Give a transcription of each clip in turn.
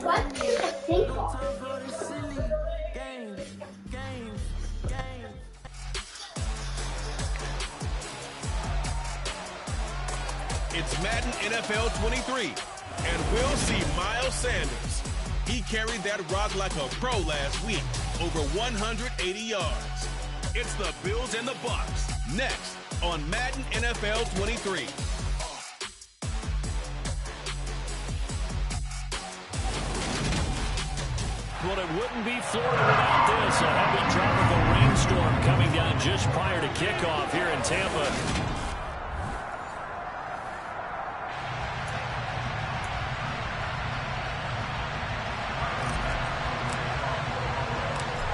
What do you think of? It's Madden NFL 23, and we'll see Miles Sanders. He carried that rock like a pro last week, over 180 yards. It's the Bills and the Bucs, next on Madden NFL 23. Well, it wouldn't be Florida without this. A heavy tropical rainstorm coming down just prior to kickoff here in Tampa.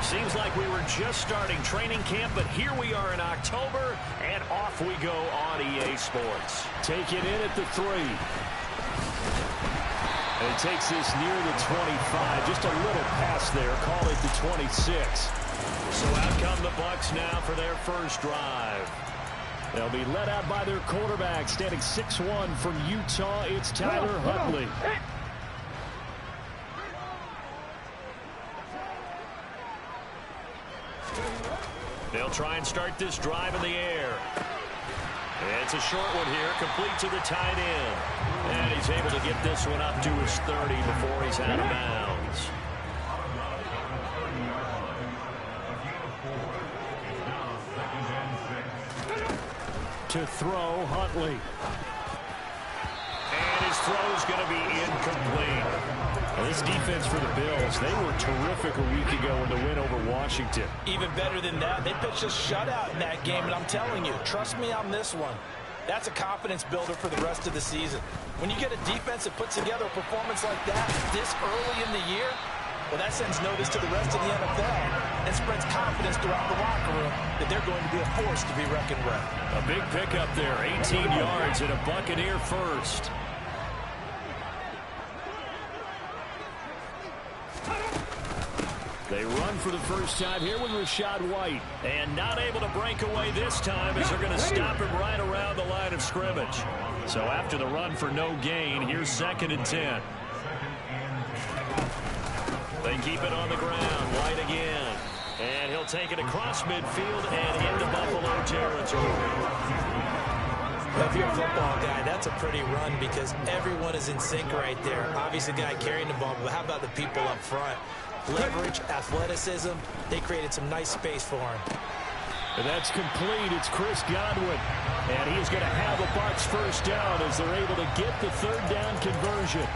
Seems like we were just starting training camp, but here we are in October, and off we go on EA Sports. Take it in at the 3. And he takes this near the 25. Just a little pass there. Call it the 26. So out come the Bucs now for their first drive. They'll be led out by their quarterback, standing 6'1" from Utah. It's Tyler Huntley. They'll try and start this drive in the air. It's a short one here, complete to the tight end. And he's able to get this one up to his 30 before he's out of bounds. To throw, Huntley. And his throw is going to be incomplete. Now, this defense for the Bills, they were terrific a week ago in the win over Washington. Even better than that, they pitched a shutout in that game, and I'm telling you, trust me on this one. That's a confidence builder for the rest of the season. When you get a defense that puts together a performance like that this early in the year, well, that sends notice to the rest of the NFL and spreads confidence throughout the locker room that they're going to be a force to be reckoned with. A big pickup there, 18 yards and a Buccaneer first. They run for the first time here with Rachaad White. And not able to break away this time as they're going to stop him right around the line of scrimmage. So after the run for no gain, here's 2nd and 10. They keep it on the ground. White again. And he'll take it across midfield and into Buffalo territory. If you're a football guy, that's a pretty run because everyone is in sync right there. Obviously, the guy carrying the ball, but how about the people up front? Leverage, athleticism, they created some nice space for him. And that's complete. It's Chris Godwin. And he's going to have a Bucs first down as they're able to get the 3rd down conversion.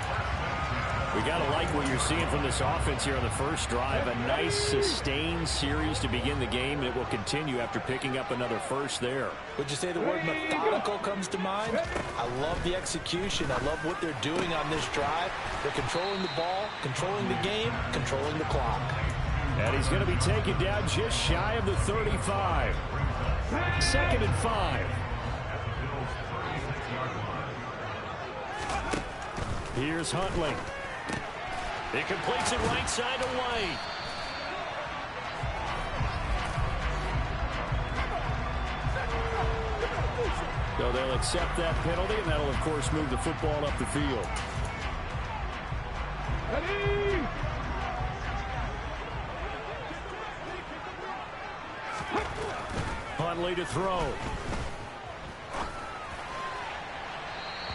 We got to like what you're seeing from this offense here on the first drive. A nice sustained series to begin the game, and it will continue after picking up another first there. Would you say the word methodical comes to mind? I love the execution. I love what they're doing on this drive. They're controlling the ball, controlling the game, controlling the clock. And he's going to be taken down just shy of the 35. 2nd and 5. Here's Huntley. He completes it right side to White. So they'll accept that penalty, and that'll, of course, move the football up the field. Ready? Huntley to throw.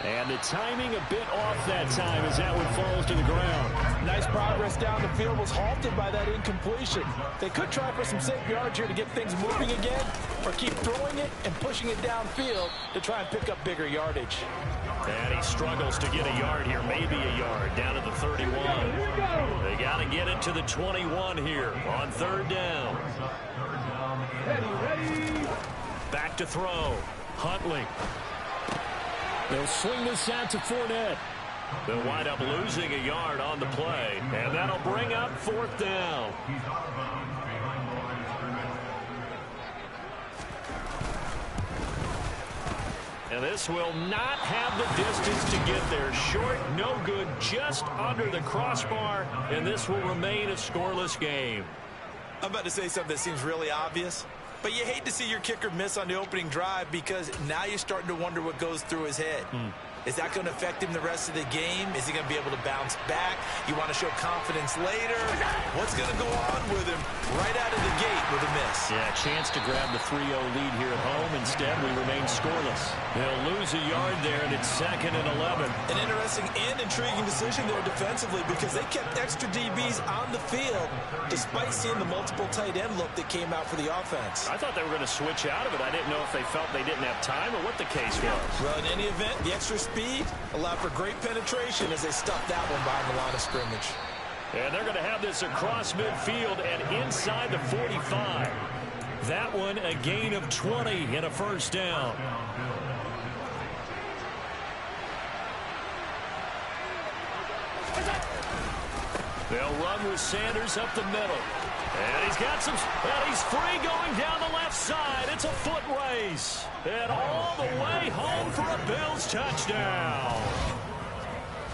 And the timing a bit off that time as that one falls to the ground. Nice progress down the field was halted by that incompletion. They could try for some safe yards here to get things moving again, or keep throwing it and pushing it downfield to try and pick up bigger yardage. And he struggles to get a yard here, maybe a yard, down to the 31. They got to get it to the 21 here on 3rd down. Back to throw. Huntley. They'll swing this out to Fournette. They'll wind up losing a yard on the play, and that'll bring up 4th down. And this will not have the distance to get there. Short, no good, just under the crossbar, and this will remain a scoreless game. I'm about to say something that seems really obvious, but you hate to see your kicker miss on the opening drive because now you're starting to wonder what goes through his head. Is that going to affect him the rest of the game? Is he going to be able to bounce back? You want to show confidence later? What's going to go on with him right out of the gate with a miss? Yeah, chance to grab the 3-0 lead here at home. Instead, we remain scoreless. They'll lose a yard there, and it's 2nd and 11. An interesting and intriguing decision there defensively because they kept extra DBs on the field despite seeing the multiple tight end look that came out for the offense. I thought they were going to switch out of it. I didn't know if they felt they didn't have time or what the case was. Well, in any event, the extra speed allowed for great penetration as they stuffed that one behind the line of scrimmage. And they're going to have this across midfield and inside the 45. That one a gain of 20 and a first down. They'll run with Sanders up the middle. And he's got some, and he's free going down the left side. It's a foot race. And all the way home for a Bills touchdown.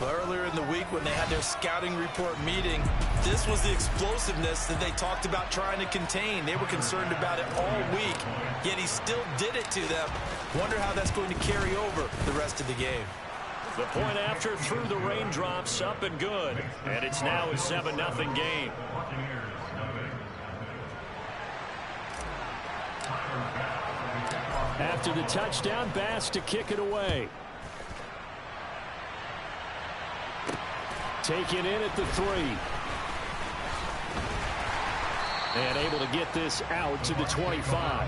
Earlier in the week when they had their scouting report meeting, this was the explosiveness that they talked about trying to contain. They were concerned about it all week, yet he still did it to them. Wonder how that's going to carry over the rest of the game. The point after through the raindrops, up and good. And it's now a 7-0 game. After the touchdown, Bass to kick it away. Taken in at the 3. And able to get this out to the 25.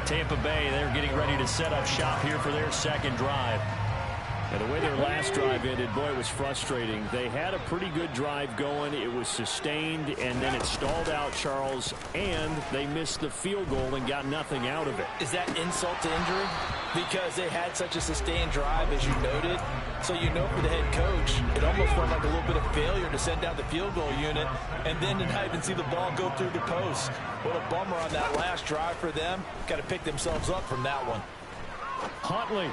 Tampa Bay, they're getting ready to set up shop here for their second drive. And the way their last drive ended, boy, it was frustrating. They had a pretty good drive going. It was sustained, and then it stalled out, Charles, and they missed the field goal and got nothing out of it. Is that insult to injury? Because they had such a sustained drive, as you noted. So you know for the head coach, it almost felt like a little bit of failure to send out the field goal unit and then to not even see the ball go through the post. What a bummer on that last drive for them. Got to pick themselves up from that one. Huntley.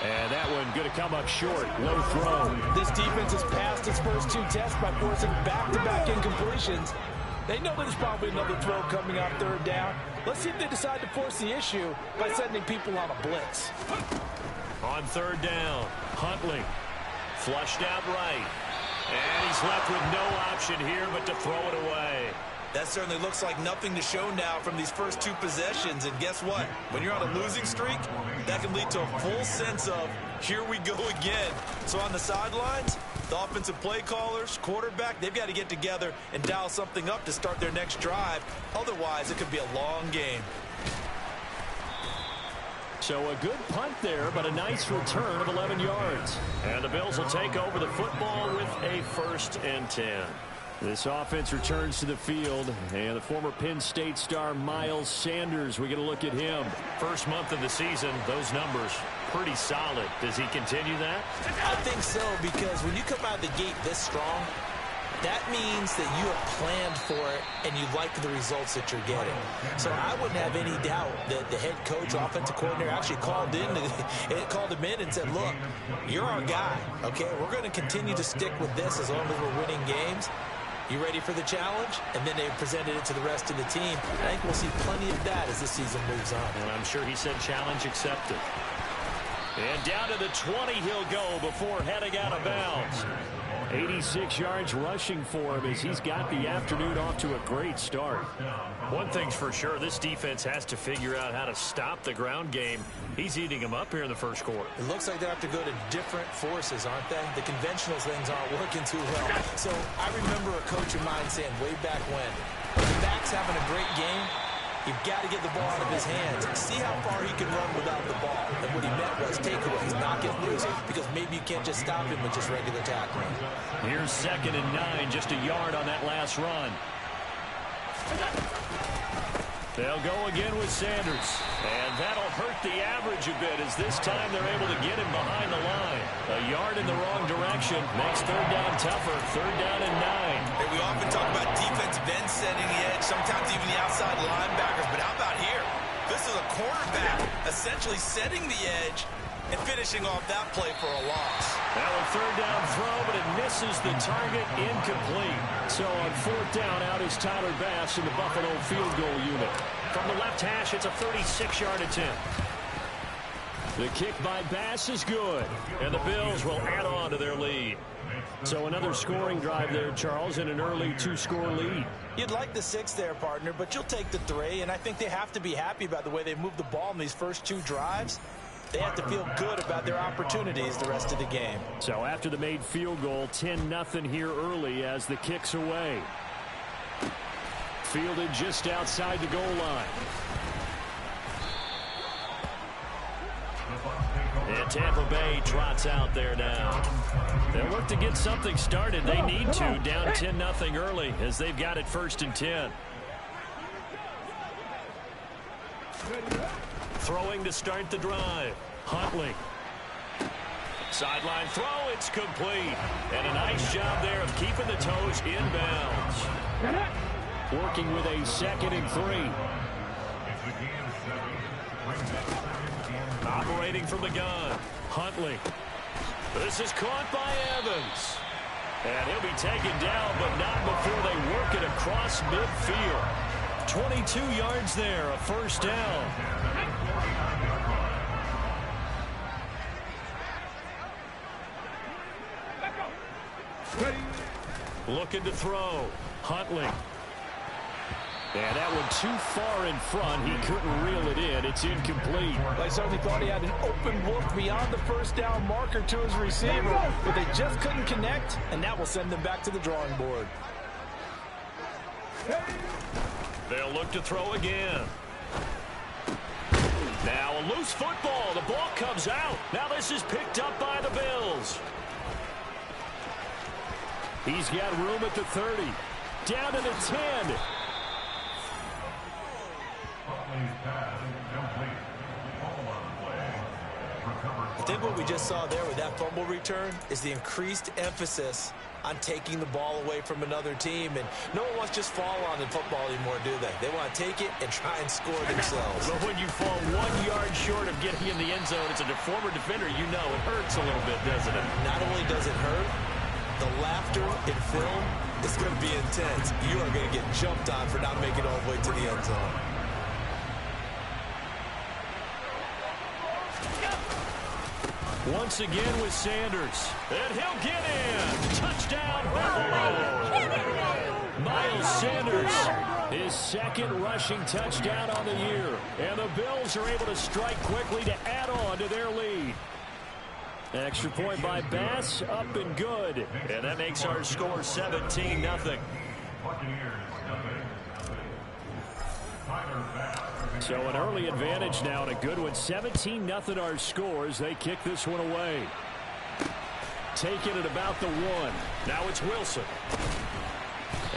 And that one going to come up short. Low throw. This defense has passed its first 2 tests by forcing back-to-back incompletions. They know there's probably another throw coming on 3rd down. Let's see if they decide to force the issue by sending people on a blitz. On 3rd down, Huntley flushed out right. And he's left with no option here but to throw it away. That certainly looks like nothing to show now from these first 2 possessions. And guess what? When you're on a losing streak, that can lead to a full sense of, here we go again. So on the sidelines, the offensive play callers, quarterback, they've got to get together and dial something up to start their next drive. Otherwise, it could be a long game. So a good punt there, but a nice return of 11 yards. And the Bills will take over the football with a 1st and 10. This offense returns to the field, and the former Penn State star Miles Sanders, we get a look at him. First month of the season, those numbers pretty solid. Does he continue that? I think so, because when you come out of the gate this strong, that means that you have planned for it and you like the results that you're getting. So I wouldn't have any doubt that the head coach, offensive coordinator, actually called him in and said, look, you're our guy, okay? We're going to continue to stick with this as long as we're winning games. You ready for the challenge? And then they presented it to the rest of the team. I think we'll see plenty of that as the season moves on. And I'm sure he said challenge accepted. And down to the 20 he'll go before heading out of bounds. 86 yards rushing for him as he's got the afternoon off to a great start. One thing's for sure, this defense has to figure out how to stop the ground game. He's eating them up here in the first quarter. It looks like they have to go to different forces, aren't they? The conventional things aren't working too well. So I remember a coach of mine saying way back when the back's having a great game, you've got to get the ball out of his hands. See how far he can run without the ball. And what he meant was takeaways, knock it loose, because maybe you can't just stop him with just regular tackling. Here's 2nd and 9, just a yard on that last run. They'll go again with Sanders. And that'll hurt the average a bit as this time they're able to get him behind the line. A yard in the wrong direction makes 3rd down tougher. 3rd down and 9. Hey, we often talk about defensive ends setting the edge, sometimes even the outside linebackers. But how about here? This is a quarterback essentially setting the edge and finishing off that play for a loss. That one 3rd down throw, but it misses the target, incomplete. So on 4th down, out is Tyler Bass in the Buffalo field goal unit. From the left hash, it's a 36-yard attempt. The kick by Bass is good, and the Bills will add on to their lead. So another scoring drive there, Charles, and an early 2-score lead. You'd like the 6 there, partner, but you'll take the 3, and I think they have to be happy about the way they moved the ball in these first 2 drives. They have to feel good about their opportunities the rest of the game. So after the made field goal, 10-0 here early as the kick's away. Fielded just outside the goal line. And Tampa Bay trots out there now. They'll look to get something started. They need to, down 10-0 early as they've got it 1st and 10. Throwing to start the drive. Huntley. Sideline throw, it's complete. And a nice job there of keeping the toes in bounds. Working with a 2nd and 3. Operating from the gun. Huntley. This is caught by Evans. And he'll be taken down, but not before they work it across midfield. 22 yards there, a 1st down. Looking to throw. Huntley. And that one too far in front. He couldn't reel it in. It's incomplete. I certainly thought he had an open look beyond the 1st down marker to his receiver, but they just couldn't connect, and that will send them back to the drawing board. They'll look to throw again. Now a loose football. The ball comes out. Now this is picked up by the Bills. He's got room at the 30. Down to the 10. I think what we just saw there with that fumble return is the increased emphasis on taking the ball away from another team. And no one wants to just fall on the football anymore, do they? They want to take it and try and score themselves. But when you fall 1 yard short of getting in the end zone as a former defender, you know it hurts a little bit, doesn't it? Not only does it hurt, the laughter in film is going to be intense. You are going to get jumped on for not making it all the way to the end zone. Once again with Sanders. And he'll get in. Touchdown, Buffalo. Miles Sanders, his 2nd rushing touchdown on the year. And the Bills are able to strike quickly to add on to their lead. Extra point by Bass, up and good. And that makes our score 17-0. So an early advantage now and a good one. 17-0 our scores. They kick this one away. Taking it about the 1. Now it's Wilson.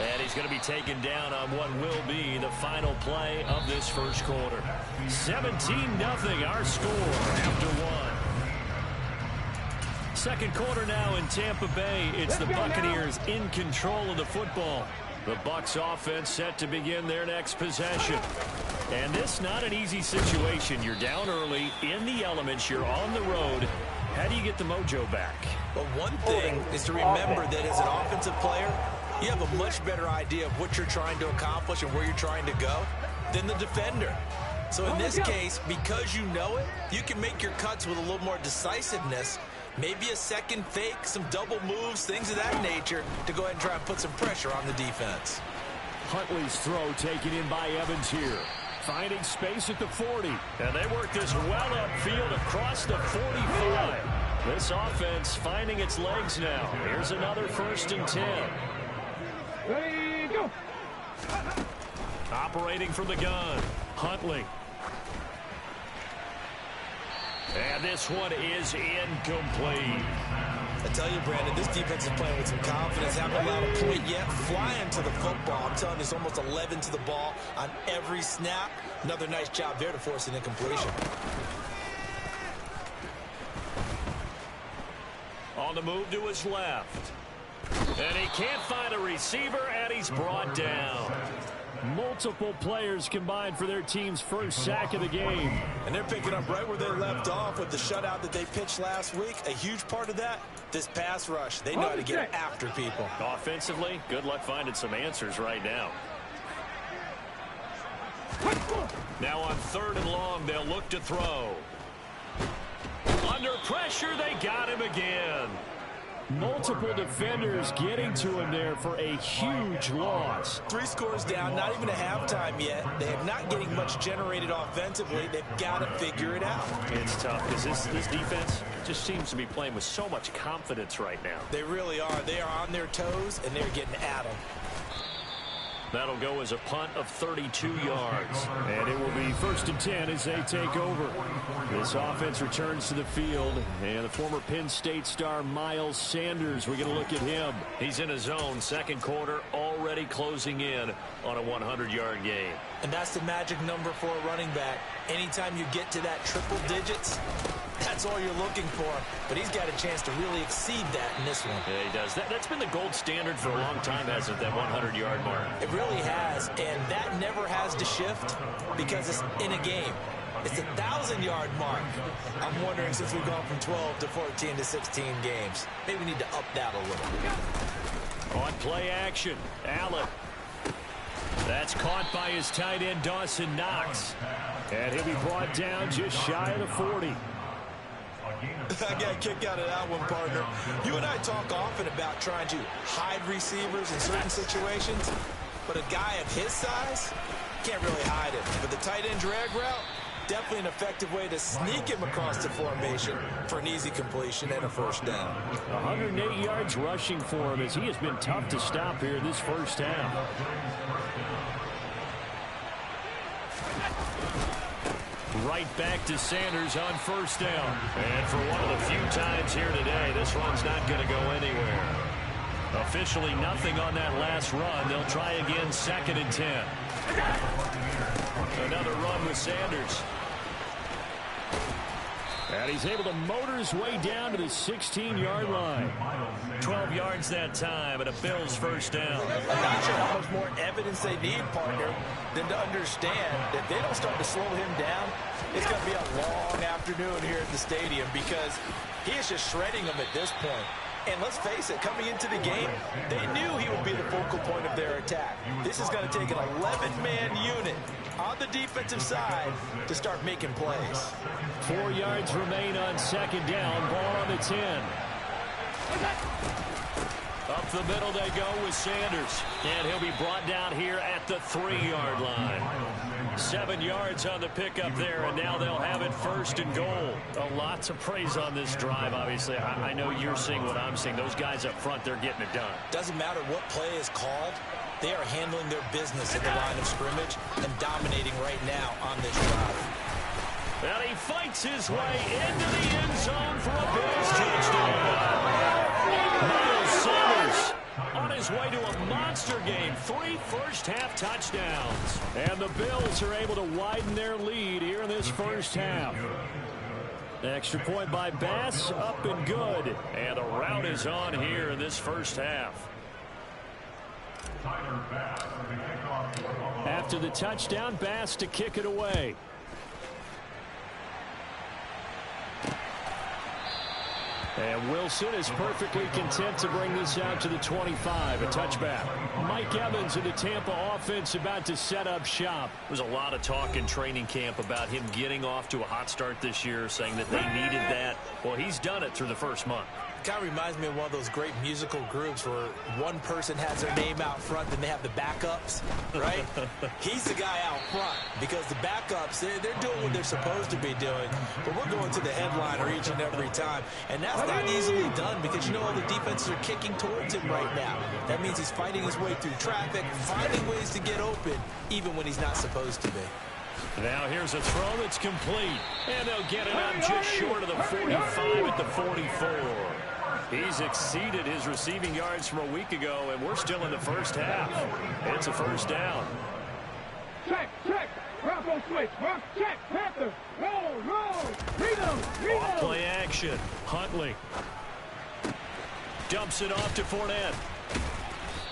And he's going to be taken down on what will be the final play of this 1st quarter. 17-0 our score after 1. 2nd quarter now in Tampa Bay. It's the Buccaneers in control of the football. The Bucs offense set to begin their next possession. And this not an easy situation. You're down early, in the elements, you're on the road. How do you get the mojo back? Well, one thing is to remember that as an offensive player, you have a much better idea of what you're trying to accomplish and where you're trying to go than the defender. So in this case, because you know it, you can make your cuts with a little more decisiveness. Maybe a 2nd fake, some double moves, things of that nature to go ahead and try and put some pressure on the defense. Huntley's throw taken in by Evans here. Finding space at the 40. And they work this well upfield across the 45. This offense finding its legs now. Here's another 1st and 10. Ready, go. Operating from the gun. Huntley. And this one is incomplete. I tell you, Brandon, this defense is playing with some confidence. Haven't allowed a point yet. Flying to the football. I'm telling you, it's almost 11 to the ball on every snap. Another nice job there to force an incompletion. On the move to his left. And he can't find a receiver, and he's brought down. Multiple players combined for their team's 1st sack of the game. And they're picking up right where they left off with the shutout that they pitched last week. A huge part of that, this pass rush. They know how to get after people. Offensively, good luck finding some answers right now. Now on 3rd and long, they'll look to throw. Under pressure, they got him again. Multiple defenders getting to him there for a huge loss. 3 scores down, not even a halftime yet. They are not getting much generated offensively. They've got to figure it out. It's tough because this defense just seems to be playing with so much confidence right now. They really are. They are on their toes, and they're getting at them. That'll go as a punt of 32 yards. And it will be 1st and 10 as they take over. This offense returns to the field. And the former Penn State star Miles Sanders, we're going to look at him. He's in his zone, second quarter, already closing in on a 100-yard game. And that's the magic number for a running back. Anytime you get to that triple digits, that's all you're looking for. But he's got a chance to really exceed that in this one. Yeah, he does. That's been the gold standard for a long time, hasn't it, that 100-yard mark? It really has, and that never has to shift because it's in a game. It's a 1,000-yard mark. I'm wondering, since we've gone from 12 to 14 to 16 games, maybe we need to up that a little. On play action, Allen. That's caught by his tight end, Dawson Knox. And he'll be brought down just shy of the 40. I got a kick out of that one, partner. You and I talk often about trying to hide receivers in certain situations, but a guy of his size can't really hide it. But the tight end drag route, definitely an effective way to sneak him across the formation for an easy completion and a first down. 108 yards rushing for him as he has been tough to stop here this first half. Right back to Sanders on first down. And for one of the few times here today, this run's not going to go anywhere. Officially nothing on that last run. They'll try again, 2nd and 10. Another run with Sanders. And he's able to motor his way down to the 16-yard line. 12 yards that time, and a Bills first down. I'm not sure how much more evidence they need, partner, than to understand that they don't start to slow him down. It's going to be a long afternoon here at the stadium because he is just shredding them at this point. And let's face it, coming into the game, they knew he would be the focal point of their attack. This is going to take an 11-man unit on the defensive side to start making plays. 4 yards remain on 2nd down. Ball on the 10. Up the middle they go with Sanders. And he'll be brought down here at the 3-yard line. 7 yards on the pickup there, and now they'll have it 1st and goal. Lots of praise on this drive, obviously. I know you're seeing what I'm seeing. Those guys up front, they're getting it done. Doesn't matter what play is called. They are handling their business at the line of scrimmage and dominating right now on this drive. And he fights his way into the end zone for a Bills touchdown. Miles Sanders on his way to a monster game. 3 first-half touchdowns. And the Bills are able to widen their lead here in this first half. Extra point by Bass, up and good. And the route is on here in this first half. After the touchdown, Bass to kick it away. And Wilson is perfectly content to bring this out to the 25, a touchback. Mike Evans of the Tampa offense about to set up shop. There's a lot of talk in training camp about him getting off to a hot start this year, saying that they needed that. Well, he's done it through the first month. Kind of reminds me of one of those great musical groups where one person has their name out front and they have the backups, right? He's the guy out front because the backups, they're doing what they're supposed to be doing, but we're going to the headliner each and every time, and that's not easily done because, you know, the defenses are kicking towards him right now. That means he's fighting his way through traffic, finding ways to get open, even when he's not supposed to be. Now here's a throw that's complete, and they'll get it up just short of the 45 at the 44. He's exceeded his receiving yards from a week ago, and we're still in the first half. It's a first down. Check. Bravo switch. Check. Panther. Roll. Read Off play action. Huntley dumps it off to Fournette.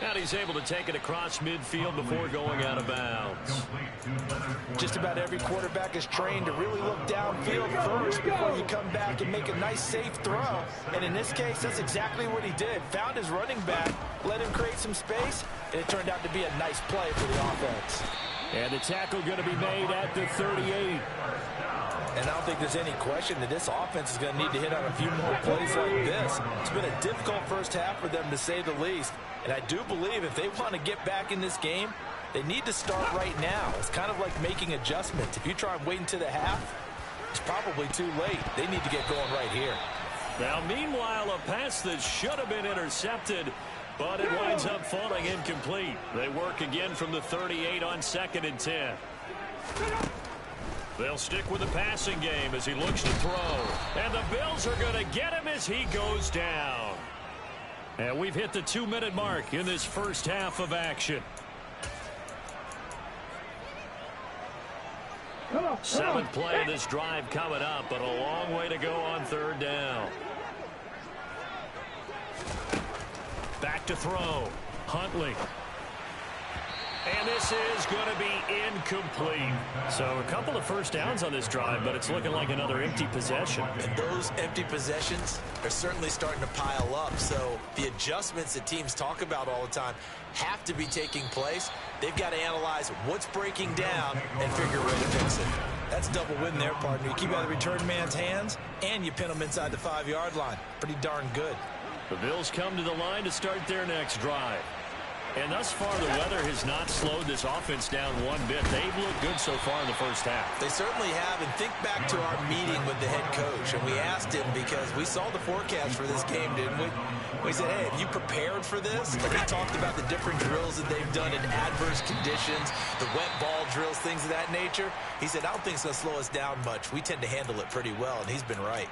And he's able to take it across midfield before going out of bounds. Just about every quarterback is trained to really look downfield first before you come back and make a nice, safe throw. And in this case, that's exactly what he did. Found his running back, let him create some space, and it turned out to be a nice play for the offense. And the tackle going to be made at the 38. And I don't think there's any question that this offense is going to need to hit on a few more plays like this. It's been a difficult first half for them, to say the least. And I do believe if they want to get back in this game, they need to start right now. It's kind of like making adjustments. If you try and wait until the half, it's probably too late. They need to get going right here. Now, meanwhile, a pass that should have been intercepted, but it winds up falling incomplete. They work again from the 38 on 2nd and 10. They'll stick with the passing game as he looks to throw. And the Bills are going to get him as he goes down. And we've hit the 2-minute mark in this first half of action. 7th play of this drive coming up, but a long way to go on 3rd down. Back to throw. Huntley. And this is going to be incomplete. So a couple of first downs on this drive, but it's looking like another empty possession. And those empty possessions are certainly starting to pile up. So the adjustments that teams talk about all the time have to be taking place. They've got to analyze what's breaking down and figure a way to fix it. That's a double win there, partner. You keep out of the return man's hands, and you pin them inside the 5-yard line. Pretty darn good. The Bills come to the line to start their next drive. And thus far, the weather has not slowed this offense down one bit. They've looked good so far in the first half. They certainly have. And think back to our meeting with the head coach. And we asked him, because we saw the forecast for this game, didn't we? We said, hey, have you prepared for this? And he talked about the different drills that they've done in adverse conditions, the wet ball drills, things of that nature. He said, I don't think it's going to slow us down much. We tend to handle it pretty well, and he's been right.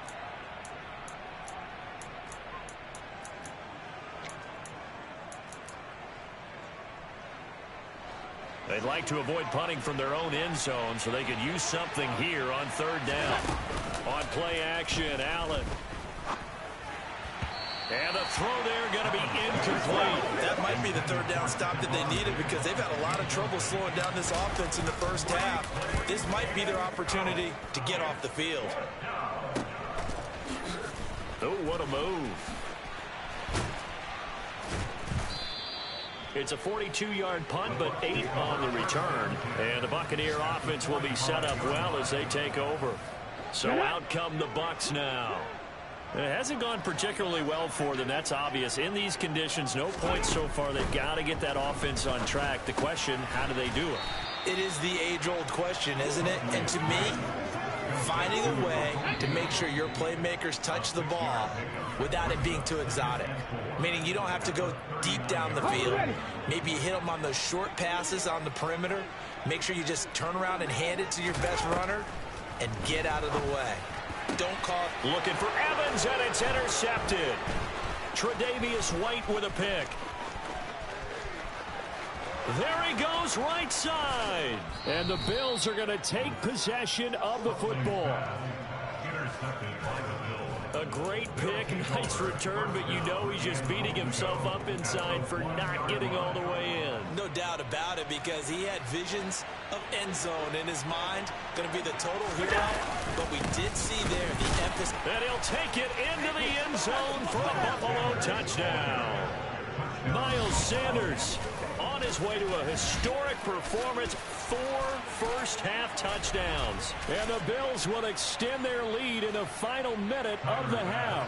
They'd like to avoid punting from their own end zone so they could use something here on 3rd down. On play action, Allen. And the throw there going to be incomplete. That might be the 3rd down stop that they needed, because they've had a lot of trouble slowing down this offense in the first half. This might be their opportunity to get off the field. Oh, what a move. It's a 42-yard punt, but 8 on the return. And the Buccaneer offense will be set up well as they take over. So out come the Bucs now. It hasn't gone particularly well for them. That's obvious. In these conditions, no points so far. They've got to get that offense on track. The question, how do they do it? It is the age-old question, isn't it? And to me, finding a way to make sure your playmakers touch the ball without it being too exotic. Meaning you don't have to go deep down the field. Maybe you hit them on those short passes on the perimeter. Make sure you just turn around and hand it to your best runner and get out of the way. Don't call it. Looking for Evans, and it's intercepted. Tre'Davious White with a pick. There he goes, right side. And the Bills are going to take possession of the football. A great pick, nice return, but you know he's just beating himself up inside for not getting all the way in. No doubt about it, because he had visions of end zone in his mind. Going to be the total hero, but we did see there the emphasis. And he'll take it into the end zone for a Buffalo touchdown. Miles Sanders on his way to a historic performance, 4 first-half touchdowns. And the Bills will extend their lead in the final minute of the half.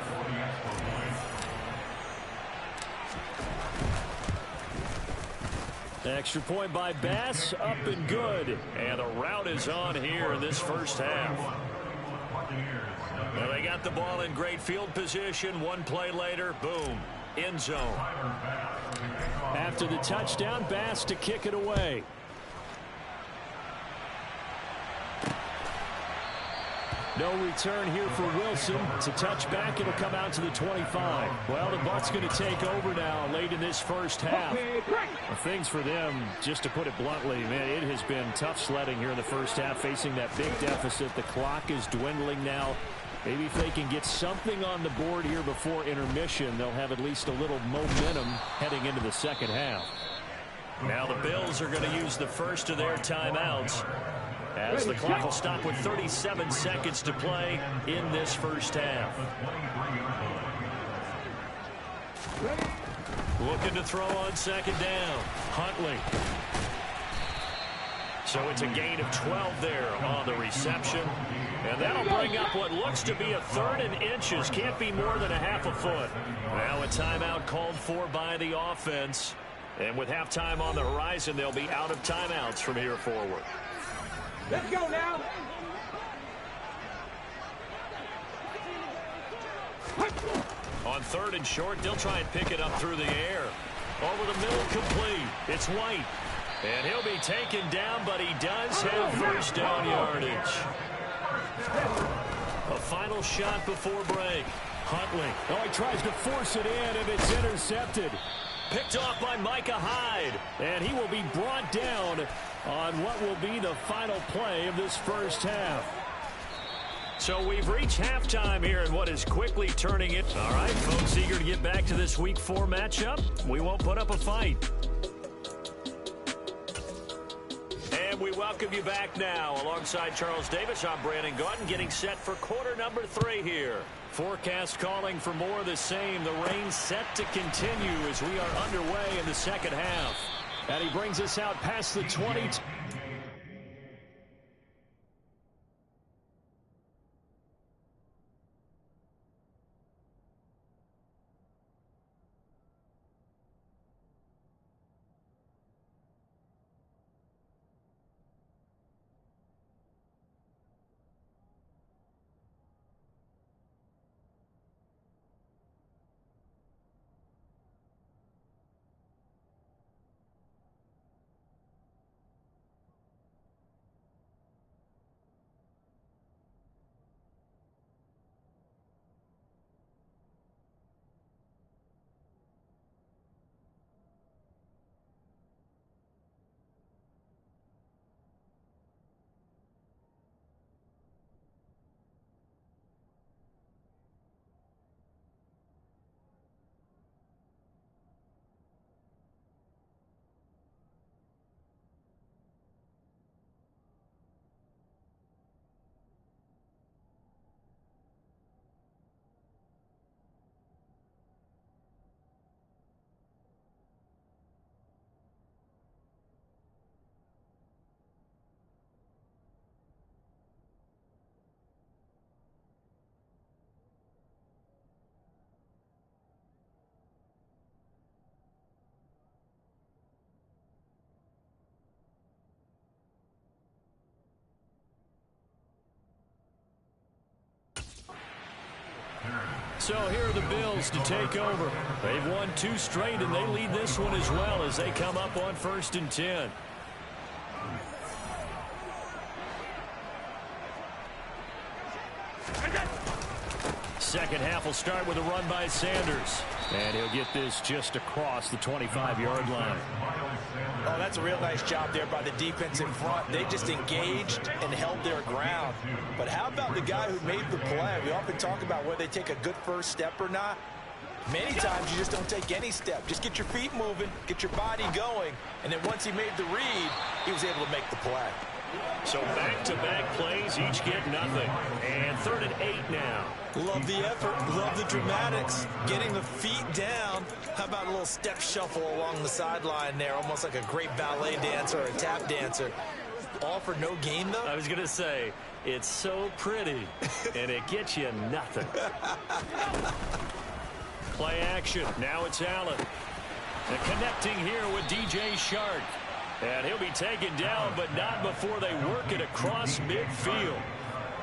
Extra point by Bass, up and good. And the route is on here in this first half. Now they got the ball in great field position. One play later, boom, end zone. After the touchdown, Bass to kick it away. No return here for Wilson. It's a touchback. It'll come out to the 25. Well, the Bucs going to take over now late in this first half. Things for them, just to put it bluntly, man, it has been tough sledding here in the first half, facing that big deficit. The clock is dwindling now. Maybe if they can get something on the board here before intermission, they'll have at least a little momentum heading into the second half. Now the Bills are going to use the first of their timeouts, as the clock will stop with 37 seconds to play in this first half. Looking to throw on second down. Huntley. So it's a gain of 12 there on the reception. And that'll bring up what looks to be a 3rd and inches. Can't be more than a half a foot. Now a timeout called for by the offense. And with halftime on the horizon, they'll be out of timeouts from here forward. Let's go now. On 3rd and short, they'll try and pick it up through the air. Over the middle, complete. It's White. And he'll be taken down, but he does have first down yardage. A final shot before break. Huntley. Oh, he tries to force it in, and it's intercepted. Picked off by Micah Hyde. And he will be brought down on what will be the final play of this first half. So we've reached halftime here in what is quickly turning it. All right, folks, eager to get back to this Week 4 matchup. We won't put up a fight. And we welcome you back now. Alongside Charles Davis, I'm Brandon Gautin, getting set for quarter number 3 here. Forecast calling for more of the same. The rain set to continue as we are underway in the second half. And he brings us out past the 20. So here are the Bills to take over. They've won 2 straight, and they lead this one as well as they come up on 1st and 10. Second half will start with a run by Sanders. And he'll get this just across the 25-yard line. Oh, that's a real nice job there by the defense in front. They just engaged and held their ground. But how about the guy who made the play? We often talk about whether they take a good first step or not. Many times you just don't take any step. Just get your feet moving, get your body going, and then once he made the read, he was able to make the play. So back-to-back plays, each get nothing. And 3rd and 8 now. Love the effort, love the dramatics, getting the feet down. How about a little step shuffle along the sideline there, almost like a great ballet dancer or a tap dancer. All for no gain, though? I was going to say, it's so pretty, and it gets you nothing. Play action. Now it's Allen. And connecting here with DJ Shark. And he'll be taken down, but not before they work it across midfield.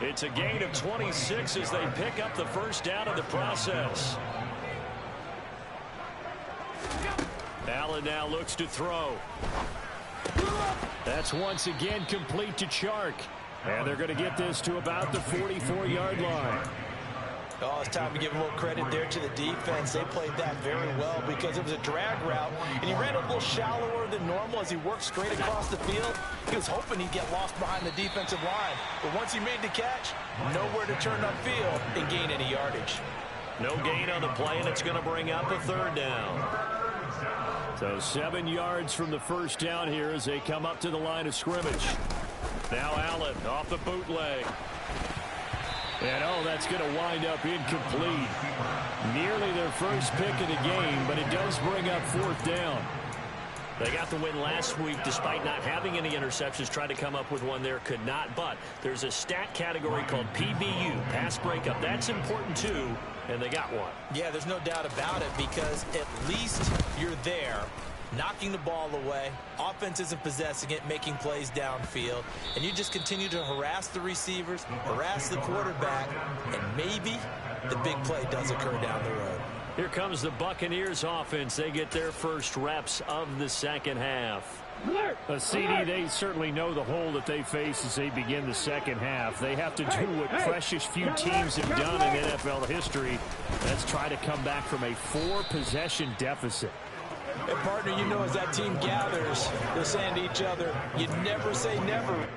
It's a gain of 26 as they pick up the first down in the process. Allen now looks to throw. That's once again complete to Chark. And they're going to get this to about the 44-yard line. Oh, it's time to give a little credit there to the defense. They played that very well because it was a drag route, and he ran a little shallower than normal as he worked straight across the field. He was hoping he'd get lost behind the defensive line. But once he made the catch, nowhere to turn upfield and gain any yardage. No gain on the play, and it's going to bring up a 3rd down. So 7 yards from the first down here as they come up to the line of scrimmage. Now Allen off the bootleg. And, oh, that's going to wind up incomplete. Nearly their first pick of the game, but it does bring up 4th down. They got the win last week despite not having any interceptions. Tried to come up with one there, could not. But there's a stat category called PBU, pass breakup. That's important too, and they got one. Yeah, there's no doubt about it, because at least you're there, knocking the ball away. Offense isn't possessing it, making plays downfield. And you just continue to harass the receivers, harass the quarterback, and maybe the big play does occur down the road. Here comes the Buccaneers offense. They get their first reps of the second half. CD, they certainly know the hole that they face as they begin the second half. They have to do what precious few teams have done in NFL history. That's try to come back from a 4-possession deficit. And partner, you know, as that team gathers, they're saying to each other, you never say never.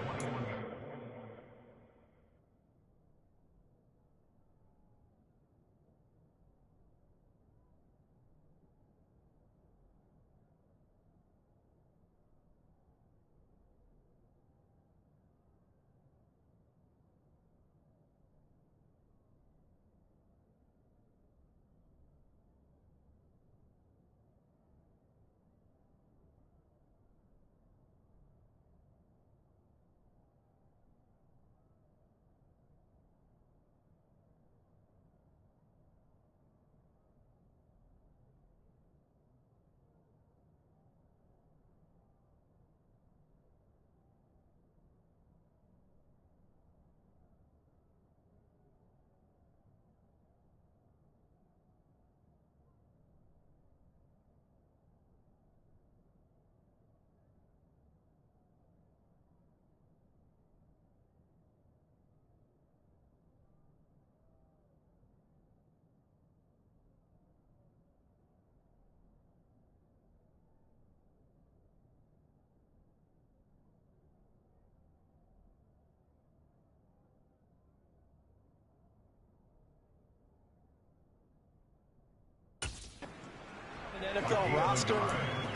NFL roster,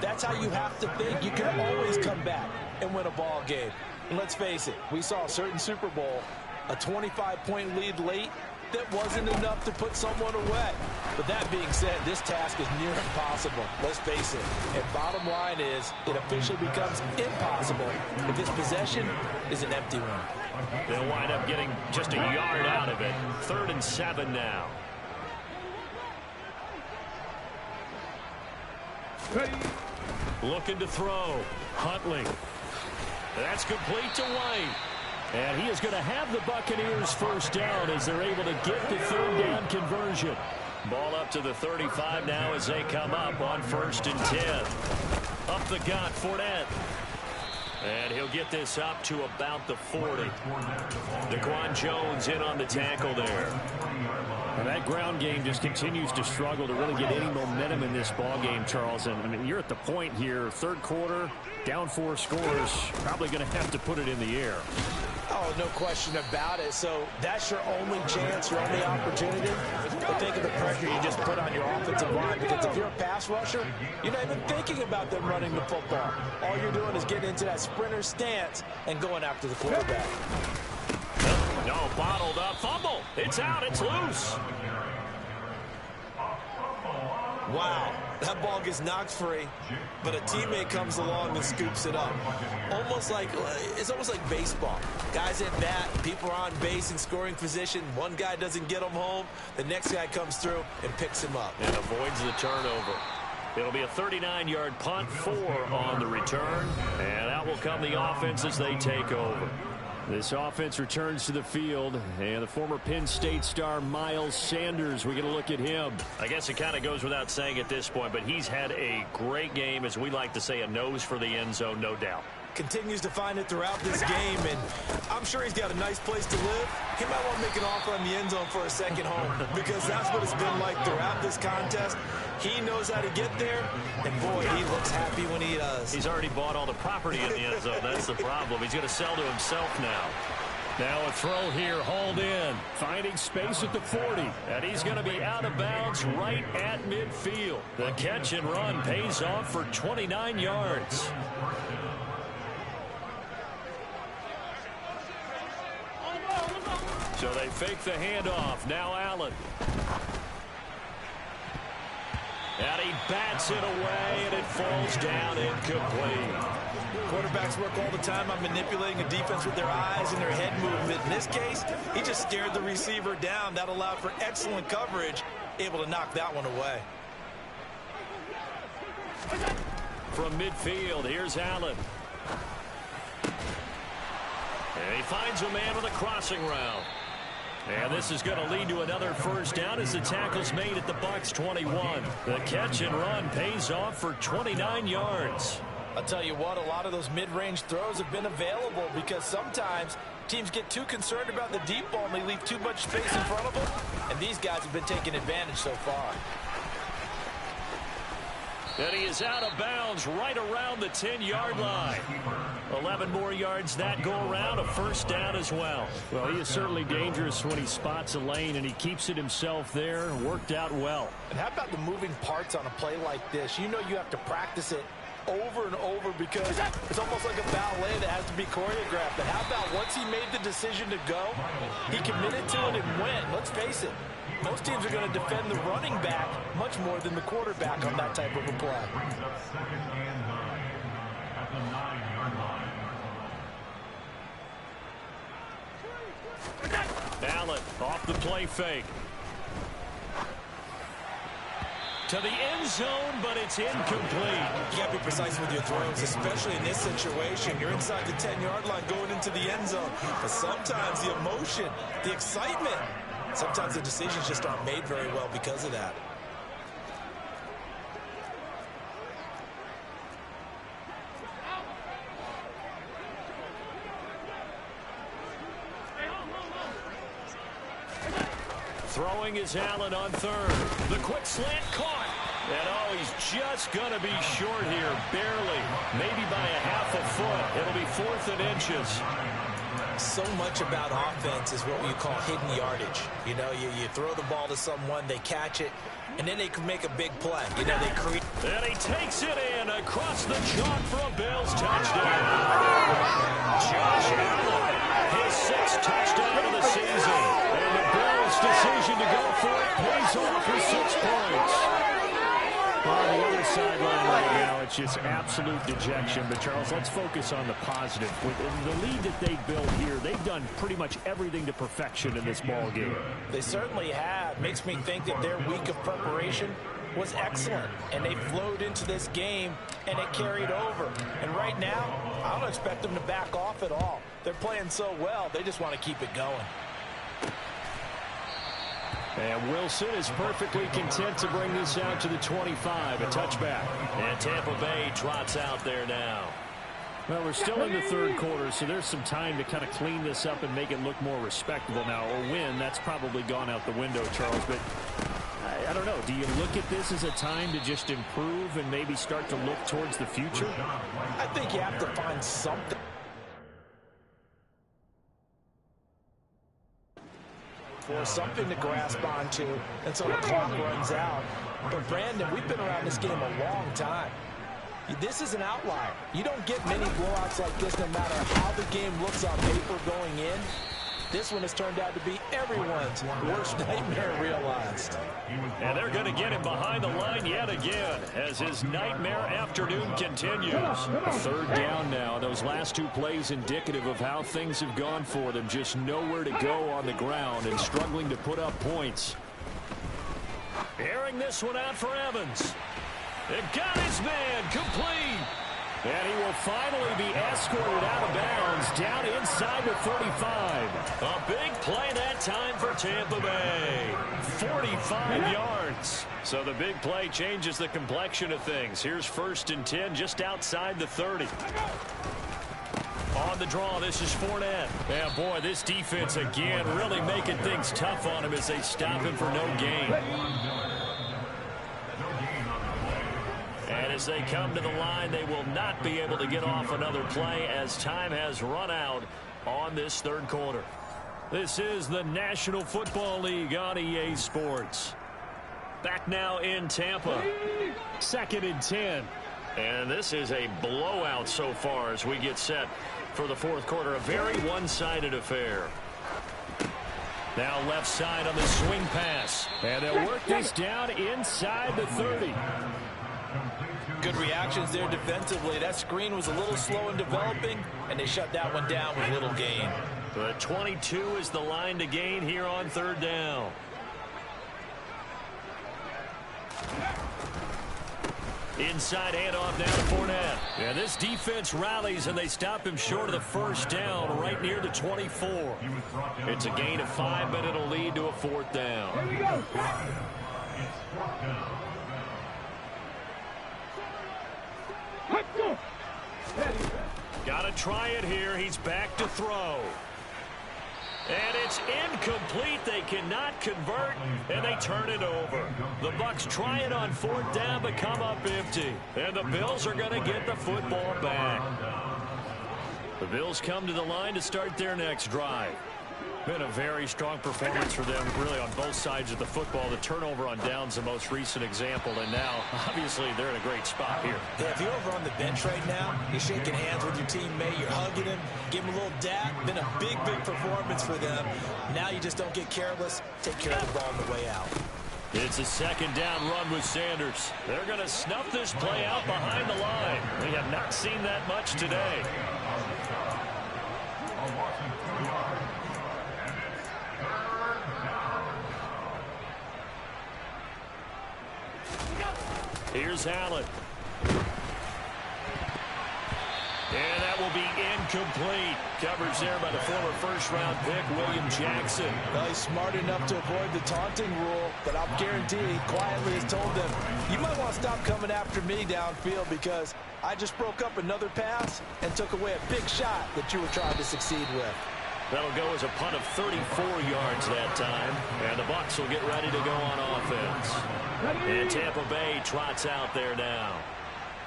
that's how you have to think. You can always come back and win a ball game. And let's face it, we saw a certain Super Bowl, a 25-point lead late, that wasn't enough to put someone away. But that being said, this task is near impossible. Let's face it. And bottom line is, it officially becomes impossible if this possession is an empty one. They'll wind up getting just a yard out of it. 3rd and 7 now. Looking to throw. Huntley. That's complete to White. And he is going to have the Buccaneers first down as they're able to get the 3rd down conversion. Ball up to the 35 now as they come up on 1st and 10. Up the gut, Fournette. And he'll get this up to about the 40. Daquan Jones in on the tackle there. And that ground game just continues to struggle to really get any momentum in this ball game, Charles. And I mean, you're at the point here, 3rd quarter, down 4 scores, probably going to have to put it in the air. Oh, no question about it. So that's your only chance, your only opportunity. But think of the pressure you just put on your offensive line, because if you're a pass rusher, you're not even thinking about them running the football. All you're doing is getting into that sprinter stance and going after the quarterback. No, bottled up. Fumble. It's out. It's loose. Wow, that ball gets knocked free, but a teammate comes along and scoops it up. It's almost like baseball. Guys at bat, people are on base in scoring position. One guy doesn't get him home. The next guy comes through and picks him up. And avoids the turnover. It'll be a 39-yard punt, 4 on the return. And out will come the offense as they take over. This offense returns to the field, and the former Penn State star Miles Sanders, we get a look at him. I guess it kind of goes without saying at this point, but he's had a great game, as we like to say, a nose for the end zone, no doubt. Continues to find it throughout this game, and I'm sure he's got a nice place to live. He might want to make an offer on the end zone for a second home, because that's what it's been like throughout this contest. He knows how to get there, and boy, he looks happy when he does. He's already bought all the property in the end zone. That's the problem. He's going to sell to himself now. Now a throw here, hauled in, finding space at the 40. And he's going to be out of bounds right at midfield. The catch and run pays off for 29 yards. So they fake the handoff. Now Allen. And he bats it away, and it falls down incomplete. Quarterbacks work all the time on manipulating a defense with their eyes and their head movement. In this case, he just scared the receiver down. That allowed for excellent coverage, able to knock that one away. From midfield, here's Allen. And he finds a man with a crossing route. And this is going to lead to another first down as the tackle's made at the Bucs 21. The catch and run pays off for 29 yards. I'll tell you what, a lot of those mid-range throws have been available because sometimes teams get too concerned about the deep ball and they leave too much space in front of them. And these guys have been taking advantage so far. And he is out of bounds right around the 10-yard line. 11 more yards that go around, a first down as well. Well, he is certainly dangerous when he spots a lane, and he keeps it himself there. Worked out well. And how about the moving parts on a play like this? You know you have to practice it over and over because it's almost like a ballet that has to be choreographed. But how about once he made the decision to go, he committed to it and went. Let's face it. Most teams are going to defend the running back much more than the quarterback on that type of a play. Allen off the play fake. To the end zone, but it's incomplete. You got to be precise with your throws, especially in this situation. You're inside the 10-yard line going into the end zone. But sometimes the emotion, the excitement, sometimes the decisions just aren't made very well because of that. Throwing is Allen on third. The quick slant caught. And oh, he's just going to be short here, barely. Maybe by a half a foot. It'll be 4th and inches. So much about offense is what you call hidden yardage. You know, you throw the ball to someone, they catch it, and then they can make a big play. You know, they create. And he takes it in across the chalk for a Bills touchdown. Josh Allen, his 6th touchdown of the season. And the Bills' decision to go for it pays off for 6 points. On the other sideline right now, it's just absolute dejection. But, Charles, let's focus on the positive. With the lead that they've built here, they've done pretty much everything to perfection in this ball game. They certainly have. Makes me think that their week of preparation was excellent. And they flowed into this game, and it carried over. And right now, I don't expect them to back off at all. They're playing so well, they just want to keep it going. And Wilson is perfectly content to bring this out to the 25, a touchback. And Tampa Bay trots out there now. Well, we're still in the third quarter, so there's some time to kind of clean this up and make it look more respectable now. A win, that's probably gone out the window, Charles. But I don't know. Do you look at this as a time to just improve and maybe start to look towards the future? I think you have to find something. For something to grasp onto until the clock runs out. But, Brandon, we've been around this game a long time. This is an outlier. You don't get many blowouts like this no matter how the game looks on paper going in. This one has turned out to be everyone's worst nightmare realized. And they're going to get him behind the line yet again as his nightmare afternoon continues. Third down now. Those last 2 plays indicative of how things have gone for them. Just nowhere to go on the ground and struggling to put up points. Airing this one out for Evans. It got his man complete. And he will finally be escorted out of bounds down inside the 35. A big play that time for Tampa Bay. 45 yards. So the big play changes the complexion of things. Here's 1st and 10 just outside the 30. On the draw, this is Fournette. Yeah, boy, this defense again really making things tough on him as they stop him for no gain. And as they come to the line, they will not be able to get off another play as time has run out on this third quarter. This is the National Football League on EA Sports. Back now in Tampa. 2nd and 10. And this is a blowout so far as we get set for the 4th quarter. A very one-sided affair. Now left side on the swing pass. And they'll work this down inside the 30. Good reactions there defensively. That screen was a little slow in developing, and they shut that one down with little gain. But 22 is the line to gain here on third down. Inside handoff now to Fournette. Yeah, this defense rallies, and they stop him short of the first down right near the 24. It's a gain of 5, but it'll lead to a fourth down. Here we go. Got to try it here. He's back to throw. And it's incomplete. They cannot convert, and they turn it over. The Bucs try it on fourth down, but come up empty. And the Bills are going to get the football back. The Bills come to the line to start their next drive. Been a very strong performance for them, really, on both sides of the football. The turnover on downs, the most recent example, and now, obviously, they're in a great spot here. Yeah, if you're over on the bench right now, you're shaking hands with your teammate, you're hugging him, give him a little dap. Been a big, big performance for them. Now you just don't get careless. Take care of the ball on the way out. It's a second down run with Sanders. They're going to snuff this play out behind the line. We have not seen that much today. Here's Allen. And that will be incomplete. Coverage there by the former first-round pick, William Jackson. Well, he's smart enough to avoid the taunting rule, but I'll guarantee he quietly has told them, you might want to stop coming after me downfield because I just broke up another pass and took away a big shot that you were trying to succeed with. That'll go as a punt of 34 yards that time. And the Bucs will get ready to go on offense. And Tampa Bay trots out there now.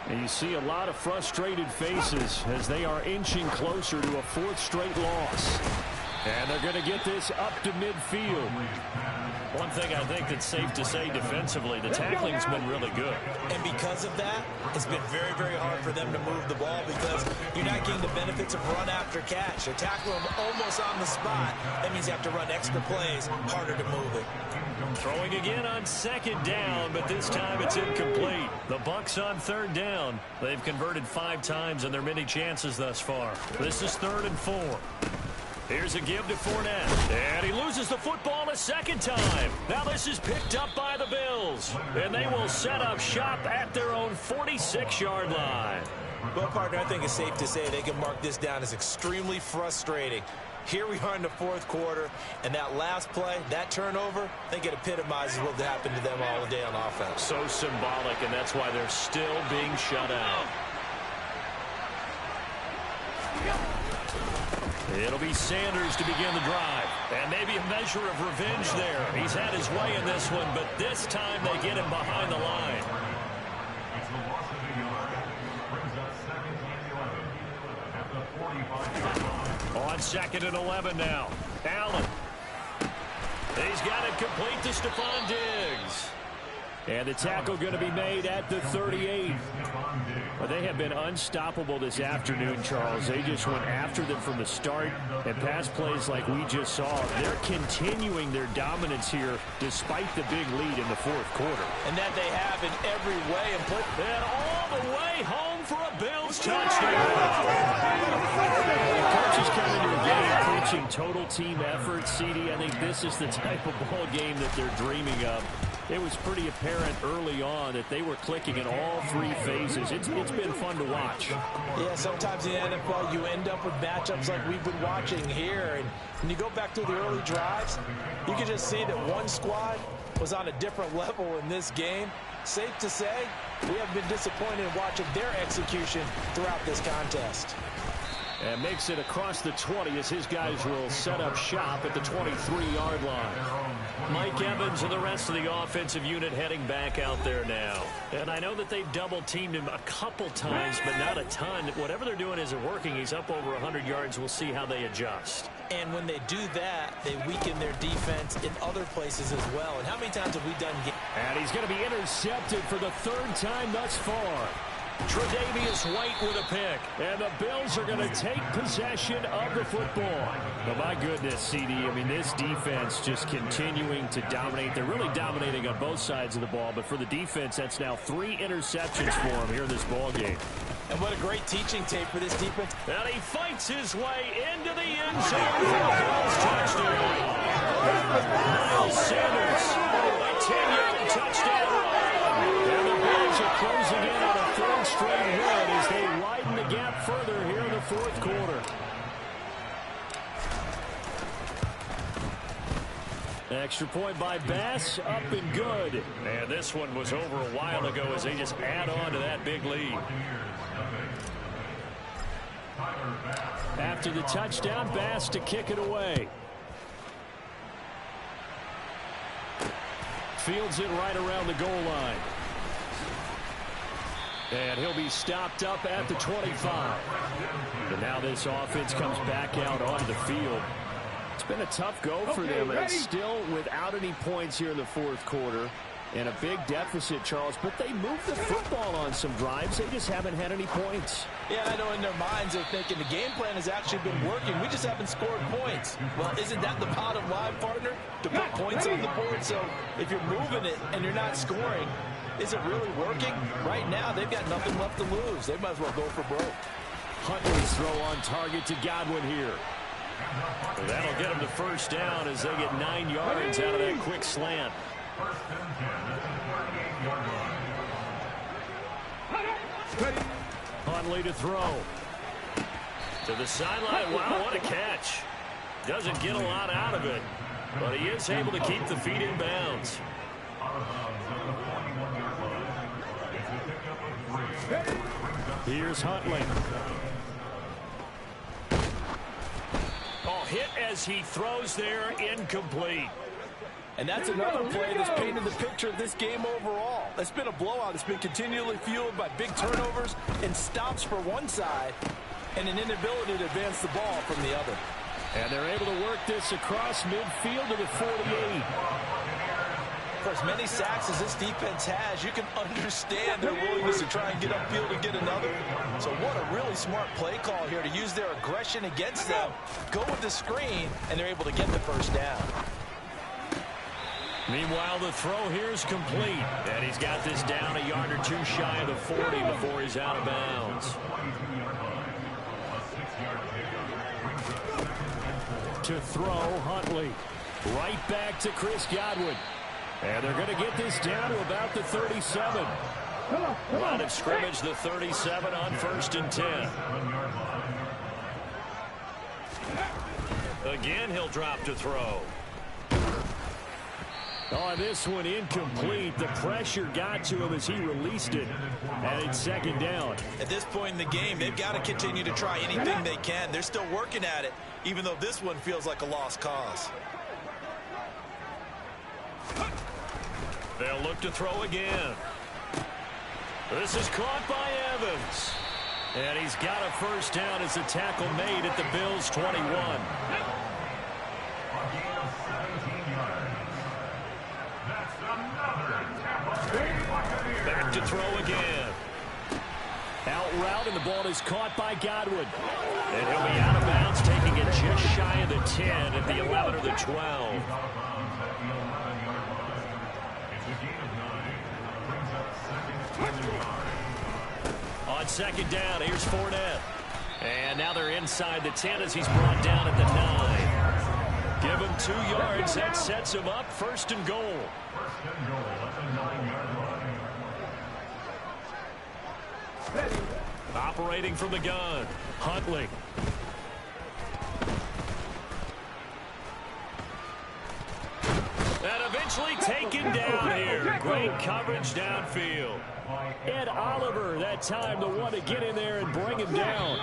And you see a lot of frustrated faces as they are inching closer to a fourth straight loss. And they're going to get this up to midfield. One thing I think that's safe to say defensively, the tackling's been really good. And because of that, it's been very, very hard for them to move the ball because you're not getting the benefits of run after catch. They tackle them almost on the spot. That means you have to run extra plays, harder to move it. Throwing again on second down, but this time it's incomplete. The Bucs on third down. They've converted 5 times in their many chances thus far. This is 3rd and 4. Here's a give to Fournette. And he loses the football a second time. Now this is picked up by the Bills. And they will set up shop at their own 46-yard line. Well, partner, I think it's safe to say they can mark this down as extremely frustrating. Here we are in the fourth quarter, and that last play, that turnover, I think it epitomizes what happened to them all day on offense. So symbolic, and that's why they're still being shut out. It'll be Sanders to begin the drive. And maybe a measure of revenge there. He's had his way in this one, but this time they get him behind the line. On 2nd and 11 now. Allen. He's got it complete to Stephon Diggs. And the tackle going to be made at the 38. Well, they have been unstoppable this afternoon, Charles. They just went after them from the start, and pass plays like we just saw. They're continuing their dominance here despite the big lead in the fourth quarter. And that they have in every way. And all the way home for a Bills touchdown. The coaches come into a game preaching total team effort. CD, I think this is the type of ball game that they're dreaming of. It was pretty apparent early on that they were clicking in all 3 phases. It's been fun to watch. Yeah, sometimes in the NFL you end up with matchups like we've been watching here. And when you go back to the early drives, you can just see that one squad was on a different level in this game. Safe to say, we have been disappointed in watching their execution throughout this contest. And makes it across the 20 as his guys will set up shop at the 23-yard line. Mike Evans and the rest of the offensive unit heading back out there now. And I know that they've double-teamed him a couple times, but not a ton. Whatever they're doing isn't working. He's up over 100 yards. We'll see how they adjust. And when they do that, they weaken their defense in other places as well. And how many times have we done? And he's going to be intercepted for the 3rd time thus far. Tre'Davious White with a pick. And the Bills are going to take possession of the football. But my goodness, CD, I mean, this defense just continuing to dominate. They're really dominating on both sides of the ball. But for the defense, that's now 3 interceptions for them here in this ball game. And what a great teaching tape for this defense. And he fights his way into the end zone for a Bills touchdown. Miles Sanders, a 10-yard touchdown run. And the Bills are closing in on a 3rd straight win as they widen the gap further here in the 4th quarter. Extra point by Bass, up and good. And this one was over a while ago as they just add on to that big lead. After the touchdown, Bass to kick it away. Fields it right around the goal line. And he'll be stopped up at the 25. And now this offense comes back out onto the field. It's been a tough go for them, and still without any points here in the 4th quarter. And a big deficit, Charles, but they moved the football on some drives. They just haven't had any points. Yeah, I know in their minds they're thinking the game plan has actually been working. We just haven't scored points. Well, isn't that the bottom line, partner? To put points on the board. So if you're moving it and you're not scoring, is it really working? Right now, they've got nothing left to lose. They might as well go for broke. Huntley's throw on target to Godwin here. That'll get them the first down as they get 9 yards out of that quick slant. Huntley to throw. To the sideline. Wow, what a catch. Doesn't get a lot out of it, but he is able to keep the feet in bounds. Here's Huntley. Oh, hit as he throws there, incomplete. And that's another play that's painted the picture of this game overall. It's been a blowout. It's been continually fueled by big turnovers and stops for one side and an inability to advance the ball from the other. And they're able to work this across midfield to the 48. For as many sacks as this defense has, you can understand their willingness to try and get upfield and get another. So what a really smart play call here to use their aggression against them, go with the screen, and they're able to get the first down. Meanwhile, the throw here is complete. And he's got this down a yard or 2 shy of the 40 before he's out of bounds. To throw, Huntley. Right back to Chris Godwin. And they're going to get this down to about the 37. Line of scrimmage, the 37 on 1st and 10. Again, he'll drop to throw. Oh, this one incomplete. The pressure got to him as he released it. And it's 2nd down. At this point in the game, they've got to continue to try anything they can. They're still working at it, even though this one feels like a lost cause. They'll look to throw again. This is caught by Evans. And he's got a first down as the tackle made at the Bills' 21. Back to throw again. Out route, and the ball is caught by Godwin. And he'll be out of bounds, taking it just shy of the 10 at the 11 or the 12. On 2nd down, here's Fournette. And now they're inside the 10 as he's brought down at the 9. Give him 2 yards. That sets him up 1st and goal. Operating from the gun, Huntley. And eventually taken down here. Great coverage downfield. Ed Oliver, that time, the one to get in there and bring him down.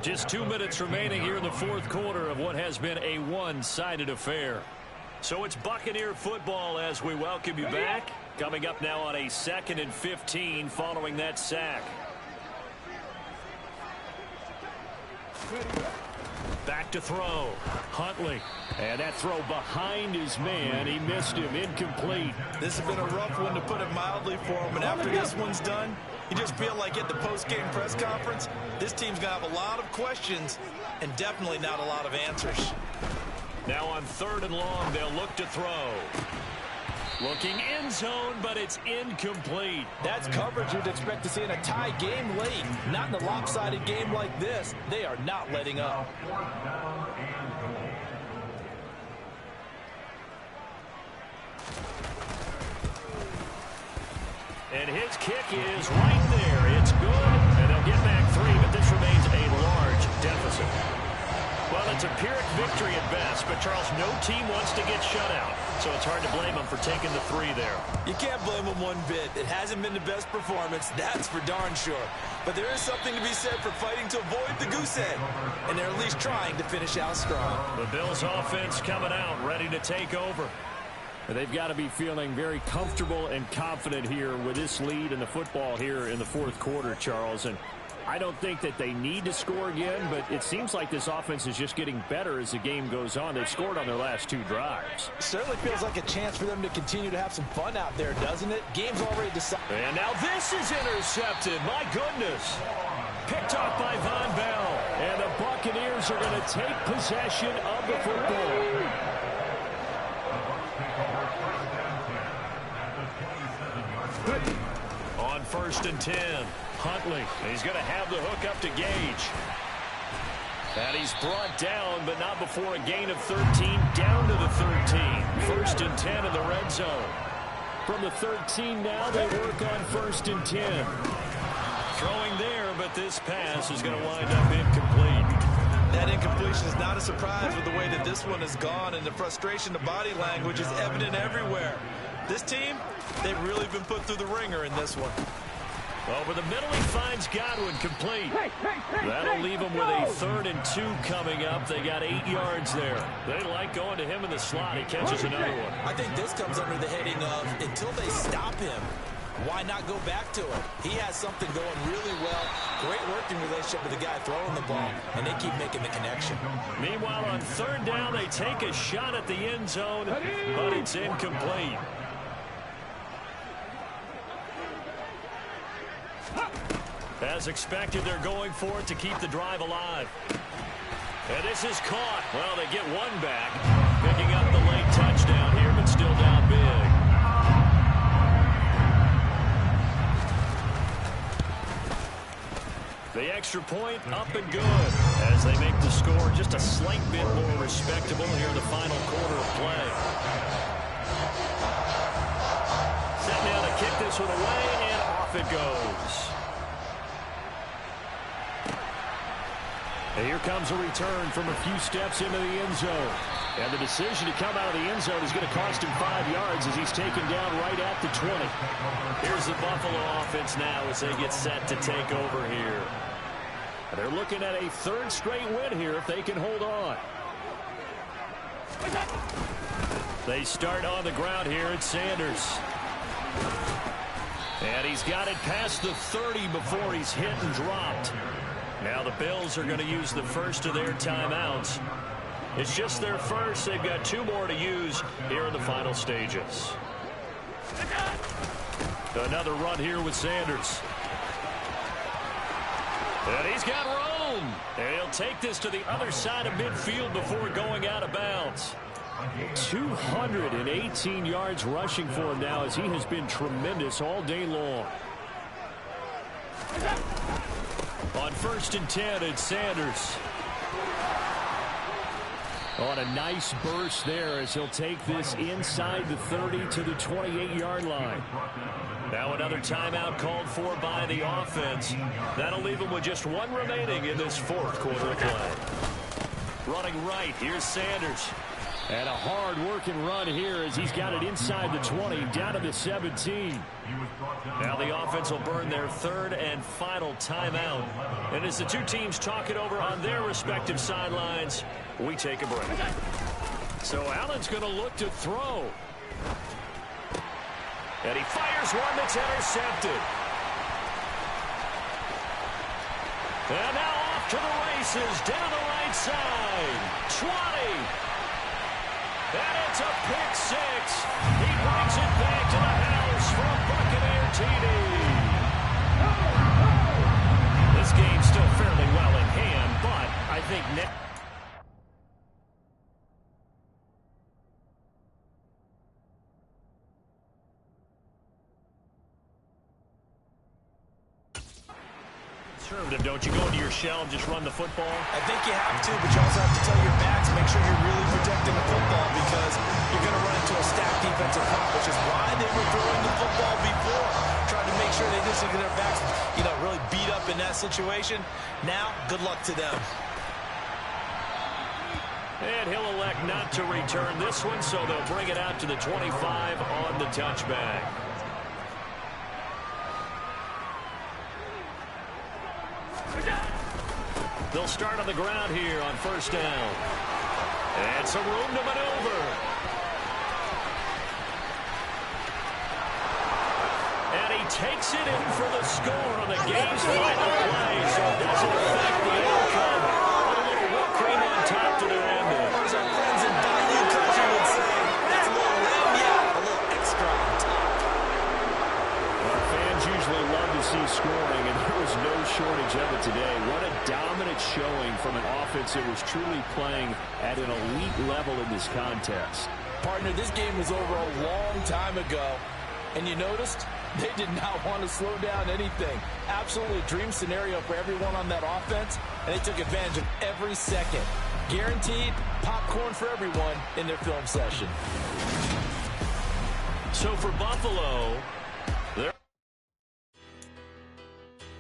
Just 2 minutes remaining here in the 4th quarter of what has been a one-sided affair. So it's Buccaneer football as we welcome you back. Coming up now on a 2nd and 15 following that sack. Back to throw. Huntley. And that throw behind his man. He missed him. Incomplete. This has been a rough one, to put it mildly, for him. And after this one's done, You just feel like at the post-game press conference, this team's going to have a lot of questions and definitely not a lot of answers. Now on 3rd and long, they'll look to throw. Looking end zone, but it's incomplete. That's coverage you'd expect to see in a tie game late. Not in a lopsided game like this. They are not letting up. And his kick is right there. It's good, and they'll get back 3, but this remains a large deficit. Well, it's a Pyrrhic victory at best, but, Charles, no team wants to get shut out, so it's hard to blame them for taking the 3 there. You can't blame them one bit. It hasn't been the best performance, that's for darn sure. But there is something to be said for fighting to avoid the goose egg, and they're at least trying to finish out strong. The Bills' offense coming out, ready to take over. They've got to be feeling very comfortable and confident here with this lead in the football here in the 4th quarter, Charles. And I don't think that they need to score again, but it seems like this offense is just getting better as the game goes on. They've scored on their last 2 drives. Certainly feels like a chance for them to continue to have some fun out there, doesn't it? Game's already decided. And now this is intercepted. My goodness. Picked off by Von Bell. And the Buccaneers are going to take possession of the football. On 1st and 10, Huntley. He's going to have the hook up to Gage. And he's brought down, but not before a gain of 13, down to the 13. 1st and 10 in the red zone. From the 13 now, they work on 1st and 10. Throwing there, but this pass is going to wind up incomplete. That incompletion is not a surprise with the way that this one has gone, and the frustration, the body language is evident everywhere. This team, they've really been put through the ringer in this one. Over the middle, he finds Godwin complete. That'll leave him with a 3rd and 2 coming up. They got 8 yards there. They like going to him in the slot. He catches another one. I think this comes under the heading of until they stop him, why not go back to it? He has something going really well. Great working relationship with the guy throwing the ball, and they keep making the connection. Meanwhile, on 3rd down, they take a shot at the end zone, but it's incomplete. As expected, they're going for it to keep the drive alive. And this is caught. Well, they get one back. Picking up the late touchdown here, but still down big. The extra point up and good as they make the score just a slight bit more respectable here in the final quarter of play. Set down to kick this one away, and off it goes. And here comes a return from a few steps into the end zone. And the decision to come out of the end zone is going to cost him 5 yards as he's taken down right at the 20. Here's the Buffalo offense now as they get set to take over here. They're looking at a 3rd straight win here if they can hold on. They start on the ground here at Sanders. And he's got it past the 30 before he's hit and dropped. Now the Bills are going to use the first of their timeouts. It's just their first. They've got 2 more to use here in the final stages. Another run here with Sanders. And he's got room. And he'll take this to the other side of midfield before going out of bounds. 218 yards rushing for him now as he has been tremendous all day long. On 1st and 10, it's Sanders. On a nice burst there as he'll take this inside the 30 to the 28-yard line. Now another timeout called for by the offense. That'll leave them with just 1 remaining in this 4th quarter of play. Running right, here's Sanders. And a hard-working run here as he's got it inside the 20, down to the 17. Now the offense will burn their 3rd and final timeout. And as the 2 teams talk it over on their respective sidelines, we take a break. So Allen's going to look to throw. And he fires one that's intercepted. And now off to the races, down the right side. 20. And it's a pick 6. He brings it back to the house for Buccaneer TD. Conservative, don't you? Go into your shell and just run the football? I think you have to, but you also have to tell your backs, make sure you're really protecting the football because you're going to run into a stacked defensive front, which is why they were throwing the football before, trying to make sure they just get their backs, really beat up in that situation. Now, good luck to them. And he'll elect not to return this one, so they'll bring it out to the 25 on the touchback. They'll start on the ground here on first down. And some room to maneuver. And he takes it in for the score on the game's final play, so it doesn't affect the outcome. Put a little whipped cream on top to their end. As our friends in Bayou country would say, that's a little lamb, a little extra on top. Our fans usually love to see scoring, and there was no shortage of it today. What a dominant showing from an offense that was truly playing at an elite level in this contest. Partner, this game was over a long time ago, and you noticed they did not want to slow down anything. Absolutely a dream scenario for everyone on that offense, and they took advantage of every second. Guaranteed popcorn for everyone in their film session. So for Buffalo,